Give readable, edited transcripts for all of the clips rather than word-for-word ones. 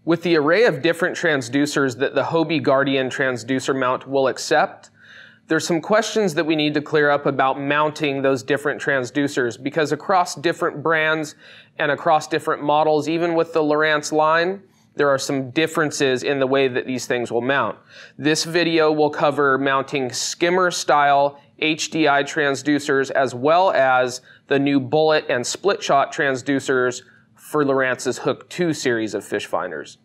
With the array of different transducers that the Hobie Guardian transducer mount will accept, there's some questions that we need to clear up about mounting those different transducers, because across different brands and across different models, even with the Lowrance line, there are some differences in the way that these things will mount. This video will cover mounting skimmer-style HDI transducers as well as the new bullet and SplitShot transducers for Lowrance's Hook2 series of fish finders.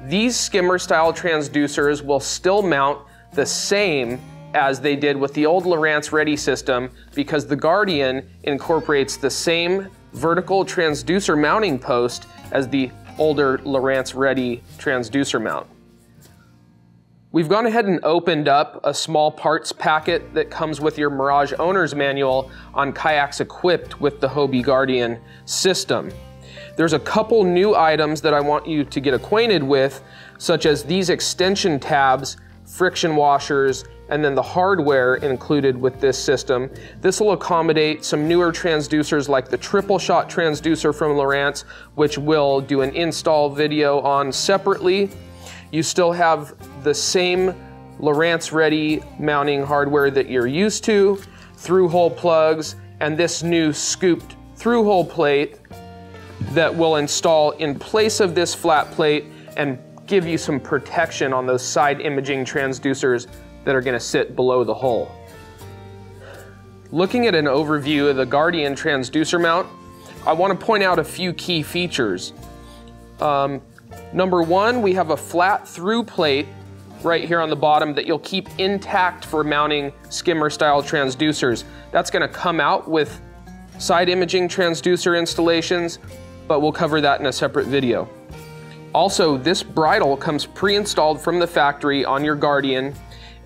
These skimmer-style transducers will still mount the same as they did with the old Lowrance Ready system, because the Guardian incorporates the same vertical transducer mounting post as the older Lowrance Ready transducer mount. We've gone ahead and opened up a small parts packet that comes with your Mirage owner's manual on kayaks equipped with the Hobie Guardian system. There's a couple new items that I want you to get acquainted with, such as these extension tabs, friction washers, and then the hardware included with this system. This will accommodate some newer transducers like the SplitShot transducer from Lowrance, which we'll do an install video on separately. You still have the same Lowrance Ready mounting hardware that you're used to, through-hole plugs, and this new scooped through-hole plate that will install in place of this flat plate and give you some protection on those side imaging transducers that are going to sit below the hull. Looking at an overview of the Guardian transducer mount, I want to point out a few key features. Number one, we have a flat through plate right here on the bottom that you'll keep intact for mounting skimmer style transducers. That's going to come out with side imaging transducer installations, but we'll cover that in a separate video. Also, this bridle comes pre-installed from the factory on your Guardian,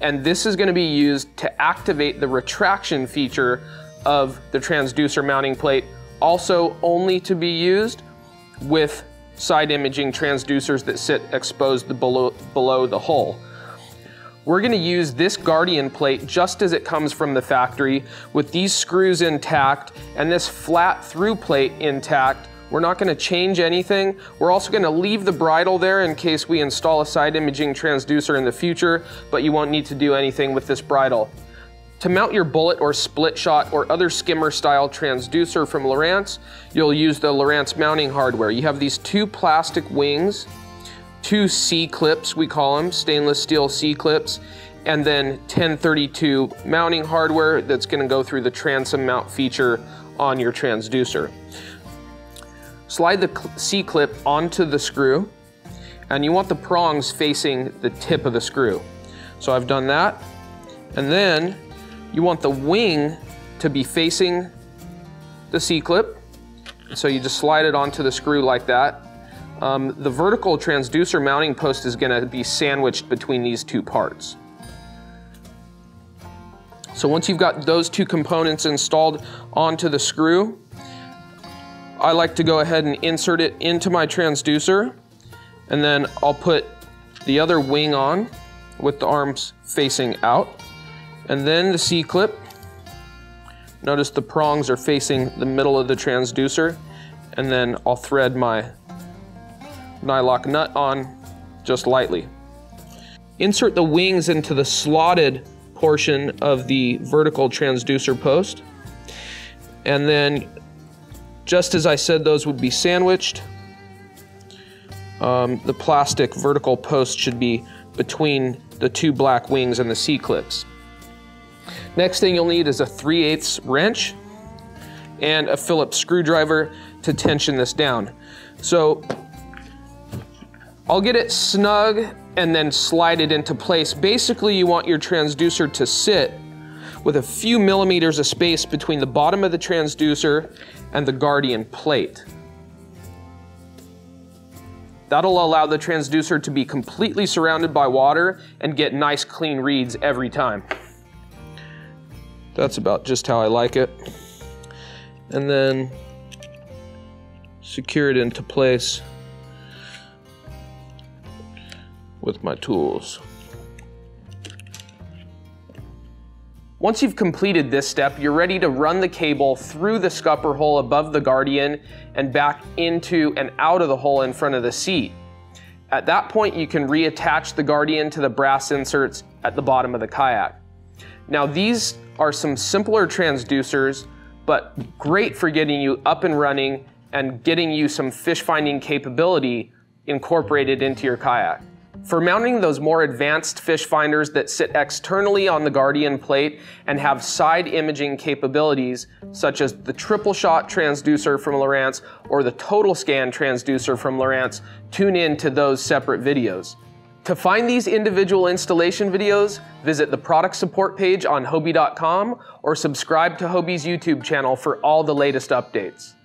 and this is going to be used to activate the retraction feature of the transducer mounting plate, also only to be used with side imaging transducers that sit exposed below the hull. We're going to use this Guardian plate just as it comes from the factory, with these screws intact and this flat through plate intact. We're not going to change anything. We're also going to leave the bridle there in case we install a side imaging transducer in the future, but you won't need to do anything with this bridle. To mount your bullet or SplitShot or other skimmer style transducer from Lowrance, you'll use the Lowrance mounting hardware. You have these two plastic wings, two C-clips, we call them, stainless steel C-clips, and then 1032 mounting hardware that's going to go through the transom mount feature on your transducer. Slide the C-clip onto the screw, and you want the prongs facing the tip of the screw. So I've done that, and then you want the wing to be facing the C-clip, so you just slide it onto the screw like that. The vertical transducer mounting post is going to be sandwiched between these two parts. So once you've got those two components installed onto the screw, I like to go ahead and insert it into my transducer, and then I'll put the other wing on with the arms facing out, and then the C-clip. Notice the prongs are facing the middle of the transducer, and then I'll thread my nylock nut on just lightly. Insert the wings into the slotted portion of the vertical transducer post, and then just as I said those would be sandwiched, the plastic vertical post should be between the two black wings and the C-clips. Next thing you'll need is a 3/8 wrench and a Phillips screwdriver to tension this down. So I'll get it snug and then slide it into place. Basically, you want your transducer to sit with a few millimeters of space between the bottom of the transducer and the Guardian plate. That'll allow the transducer to be completely surrounded by water and get nice clean reads every time. That's about just how I like it. And then secure it into place with my tools. Once you've completed this step, you're ready to run the cable through the scupper hole above the Guardian and back into and out of the hole in front of the seat. At that point, you can reattach the Guardian to the brass inserts at the bottom of the kayak. Now, these are some simpler transducers, but great for getting you up and running and getting you some fish finding capability incorporated into your kayak. For mounting those more advanced fish finders that sit externally on the Guardian plate and have side imaging capabilities, such as the SplitShot transducer from Lowrance or the Total Scan transducer from Lowrance, tune in to those separate videos. To find these individual installation videos, visit the product support page on Hobie.com or subscribe to Hobie's YouTube channel for all the latest updates.